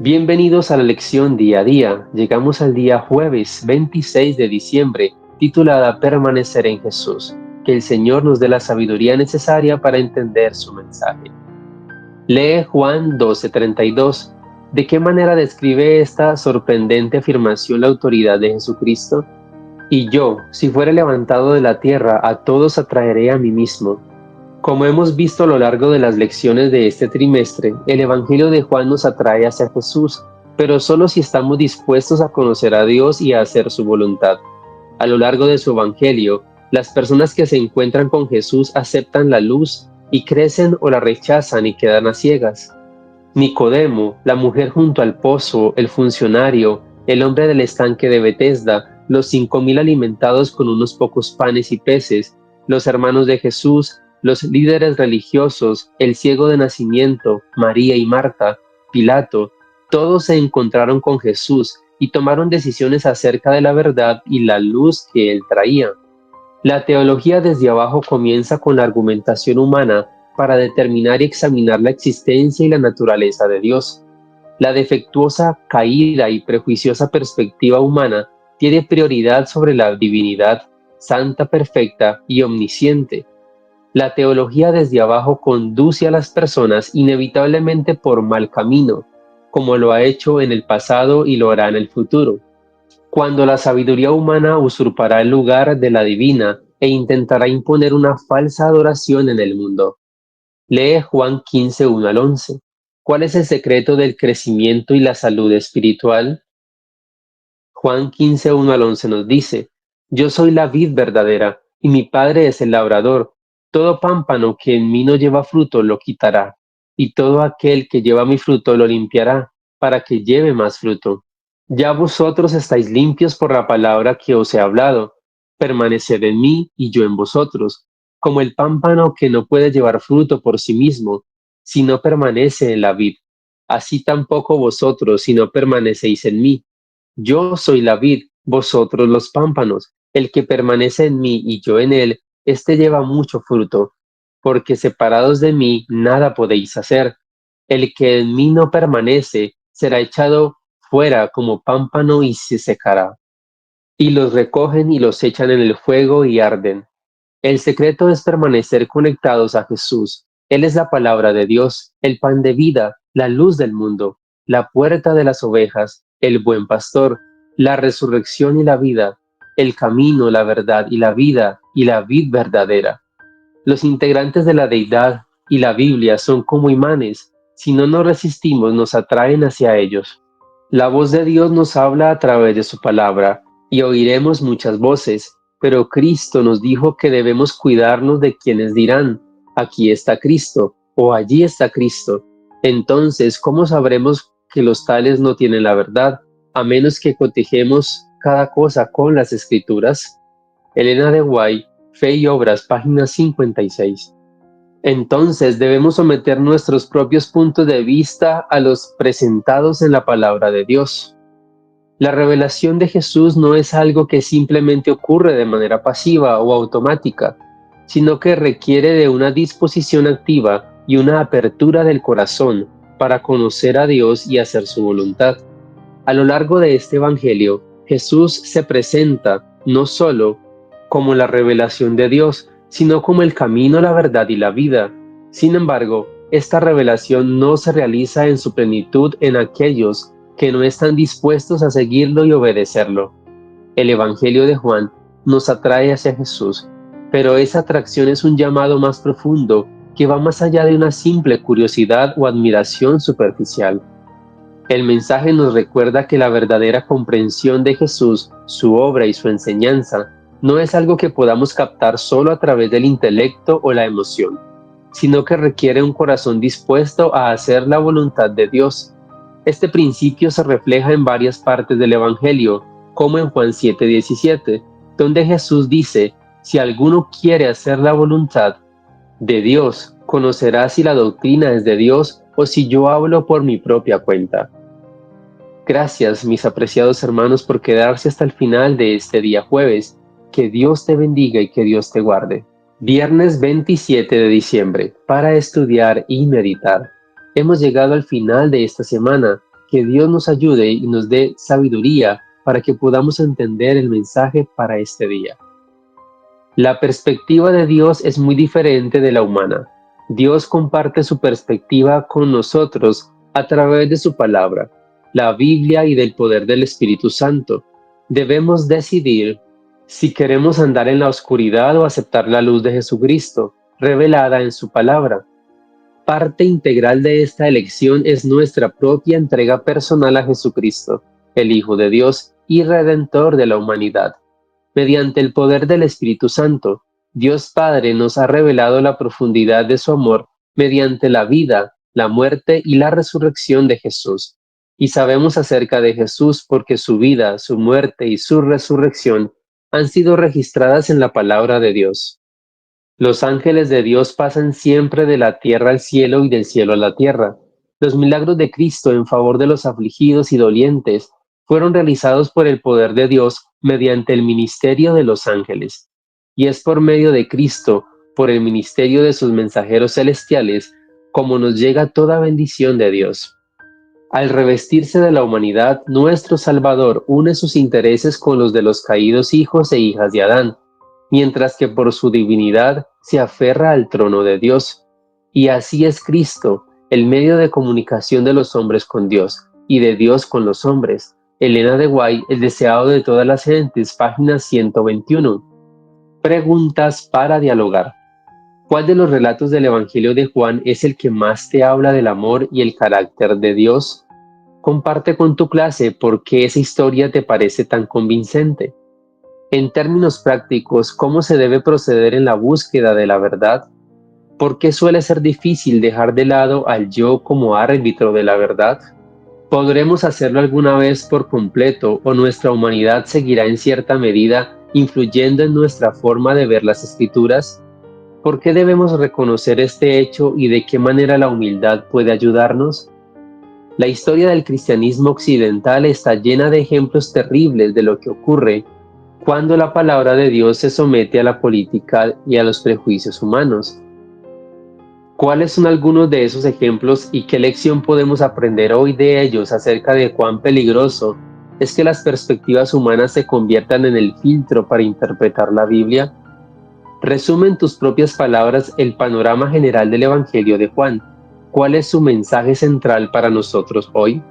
Bienvenidos a la lección día a día. Llegamos al día jueves 26 de diciembre, titulada Permanecer en Jesús. Que el Señor nos dé la sabiduría necesaria para entender su mensaje. Lee Juan 12:32. ¿De qué manera describe esta sorprendente afirmación la autoridad de Jesucristo? Y yo, si fuere levantado de la tierra, a todos atraeré a mí mismo. Como hemos visto a lo largo de las lecciones de este trimestre, el Evangelio de Juan nos atrae hacia Jesús, pero solo si estamos dispuestos a conocer a Dios y a hacer su voluntad. A lo largo de su Evangelio, las personas que se encuentran con Jesús aceptan la luz y crecen o la rechazan y quedan a ciegas. Nicodemo, la mujer junto al pozo, el funcionario, el hombre del estanque de Betesda, los 5.000 alimentados con unos pocos panes y peces, los hermanos de Jesús, los líderes religiosos, el ciego de nacimiento, María y Marta, Pilato, todos se encontraron con Jesús y tomaron decisiones acerca de la verdad y la luz que él traía. La teología desde abajo comienza con la argumentación humana para determinar y examinar la existencia y la naturaleza de Dios. La defectuosa, caída y prejuiciosa perspectiva humana tiene prioridad sobre la divinidad, santa, perfecta y omnisciente. La teología desde abajo conduce a las personas inevitablemente por mal camino, como lo ha hecho en el pasado y lo hará en el futuro, cuando la sabiduría humana usurpará el lugar de la divina e intentará imponer una falsa adoración en el mundo. Lee Juan 15, 1 al 11. ¿Cuál es el secreto del crecimiento y la salud espiritual? Juan 15, 1 al 11 nos dice, Yo soy la vid verdadera, y mi Padre es el labrador. Todo pámpano que en mí no lleva fruto lo quitará, y todo aquel que lleva mi fruto lo limpiará, para que lleve más fruto. Ya vosotros estáis limpios por la palabra que os he hablado. Permaneced en mí y yo en vosotros, como el pámpano que no puede llevar fruto por sí mismo, si no permanece en la vid. Así tampoco vosotros, si no permanecéis en mí. Yo soy la vid, vosotros los pámpanos. El que permanece en mí y yo en él, éste lleva mucho fruto, porque separados de mí nada podéis hacer. El que en mí no permanece será echado fuera como pámpano y se secará. Y los recogen y los echan en el fuego y arden. El secreto es permanecer conectados a Jesús. Él es la palabra de Dios, el pan de vida, la luz del mundo, la puerta de las ovejas, el buen pastor, la resurrección y la vida, el camino, la verdad y la vid verdadera. Los integrantes de la deidad y la Biblia son como imanes. Si no nos resistimos, nos atraen hacia ellos. La voz de Dios nos habla a través de su palabra y oiremos muchas voces, pero Cristo nos dijo que debemos cuidarnos de quienes dirán, aquí está Cristo o allí está Cristo. Entonces, ¿cómo sabremos que los tales no tienen la verdad, a menos que cotejemos cada cosa con las Escrituras? Elena de White, Fe y Obras, página 56. Entonces debemos someter nuestros propios puntos de vista a los presentados en la palabra de Dios. La revelación de Jesús no es algo que simplemente ocurre de manera pasiva o automática, sino que requiere de una disposición activa y una apertura del corazón para conocer a Dios y hacer su voluntad. A lo largo de este Evangelio, Jesús se presenta no solo como la revelación de Dios, sino como el camino, la verdad y la vida. Sin embargo, esta revelación no se realiza en su plenitud en aquellos que no están dispuestos a seguirlo y obedecerlo. El Evangelio de Juan nos atrae hacia Jesús, pero esa atracción es un llamado más profundo que va más allá de una simple curiosidad o admiración superficial. El mensaje nos recuerda que la verdadera comprensión de Jesús, su obra y su enseñanza no es algo que podamos captar solo a través del intelecto o la emoción, sino que requiere un corazón dispuesto a hacer la voluntad de Dios. Este principio se refleja en varias partes del Evangelio, como en Juan 7:17, donde Jesús dice, si alguno quiere hacer la voluntad de Dios, conocerá si la doctrina es de Dios o si yo hablo por mi propia cuenta. Gracias, mis apreciados hermanos, por quedarse hasta el final de este día jueves. Que Dios te bendiga y que Dios te guarde. Viernes 27 de diciembre, para estudiar y meditar. Hemos llegado al final de esta semana. que Dios nos ayude y nos dé sabiduría para que podamos entender el mensaje para este día. La perspectiva de Dios es muy diferente de la humana. Dios comparte su perspectiva con nosotros a través de su palabra, la Biblia y del poder del Espíritu Santo. Debemos decidir si queremos andar en la oscuridad o aceptar la luz de Jesucristo, revelada en su palabra. Parte integral de esta elección es nuestra propia entrega personal a Jesucristo, el Hijo de Dios y Redentor de la humanidad. Mediante el poder del Espíritu Santo, Dios Padre nos ha revelado la profundidad de su amor mediante la vida, la muerte y la resurrección de Jesús. Y sabemos acerca de Jesús porque su vida, su muerte y su resurrección han sido registradas en la palabra de Dios. Los ángeles de Dios pasan siempre de la tierra al cielo y del cielo a la tierra. Los milagros de Cristo en favor de los afligidos y dolientes fueron realizados por el poder de Dios mediante el ministerio de los ángeles. Y es por medio de Cristo, por el ministerio de sus mensajeros celestiales, como nos llega toda bendición de Dios. Al revestirse de la humanidad, nuestro Salvador une sus intereses con los de los caídos hijos e hijas de Adán, mientras que por su divinidad se aferra al trono de Dios. Y así es Cristo, el medio de comunicación de los hombres con Dios y de Dios con los hombres. Elena de White, El deseado de todas las gentes, página 121. Preguntas para dialogar. ¿Cuál de los relatos del Evangelio de Juan es el que más te habla del amor y el carácter de Dios? Comparte con tu clase por qué esa historia te parece tan convincente. En términos prácticos, ¿cómo se debe proceder en la búsqueda de la verdad? ¿Por qué suele ser difícil dejar de lado al yo como árbitro de la verdad? ¿Podremos hacerlo alguna vez por completo o nuestra humanidad seguirá en cierta medida influyendo en nuestra forma de ver las escrituras? ¿Por qué debemos reconocer este hecho y de qué manera la humildad puede ayudarnos? La historia del cristianismo occidental está llena de ejemplos terribles de lo que ocurre cuando la palabra de Dios se somete a la política y a los prejuicios humanos. ¿Cuáles son algunos de esos ejemplos y qué lección podemos aprender hoy de ellos acerca de cuán peligroso es que las perspectivas humanas se conviertan en el filtro para interpretar la Biblia? Resume en tus propias palabras el panorama general del Evangelio de Juan. ¿Cuál es su mensaje central para nosotros hoy?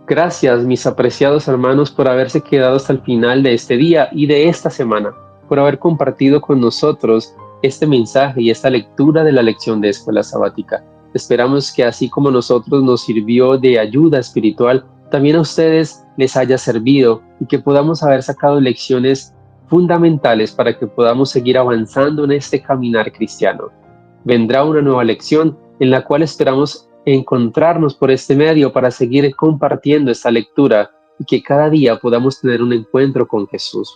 Gracias, mis apreciados hermanos, por haberse quedado hasta el final de este día y de esta semana, por haber compartido con nosotros este mensaje y esta lectura de la lección de Escuela Sabática. Esperamos que así como nosotros nos sirvió de ayuda espiritual, también a ustedes les haya servido y que podamos haber sacado lecciones fundamentales para que podamos seguir avanzando en este caminar cristiano. Vendrá una nueva lección en la cual esperamos encontrarnos por este medio para seguir compartiendo esta lectura y que cada día podamos tener un encuentro con Jesús.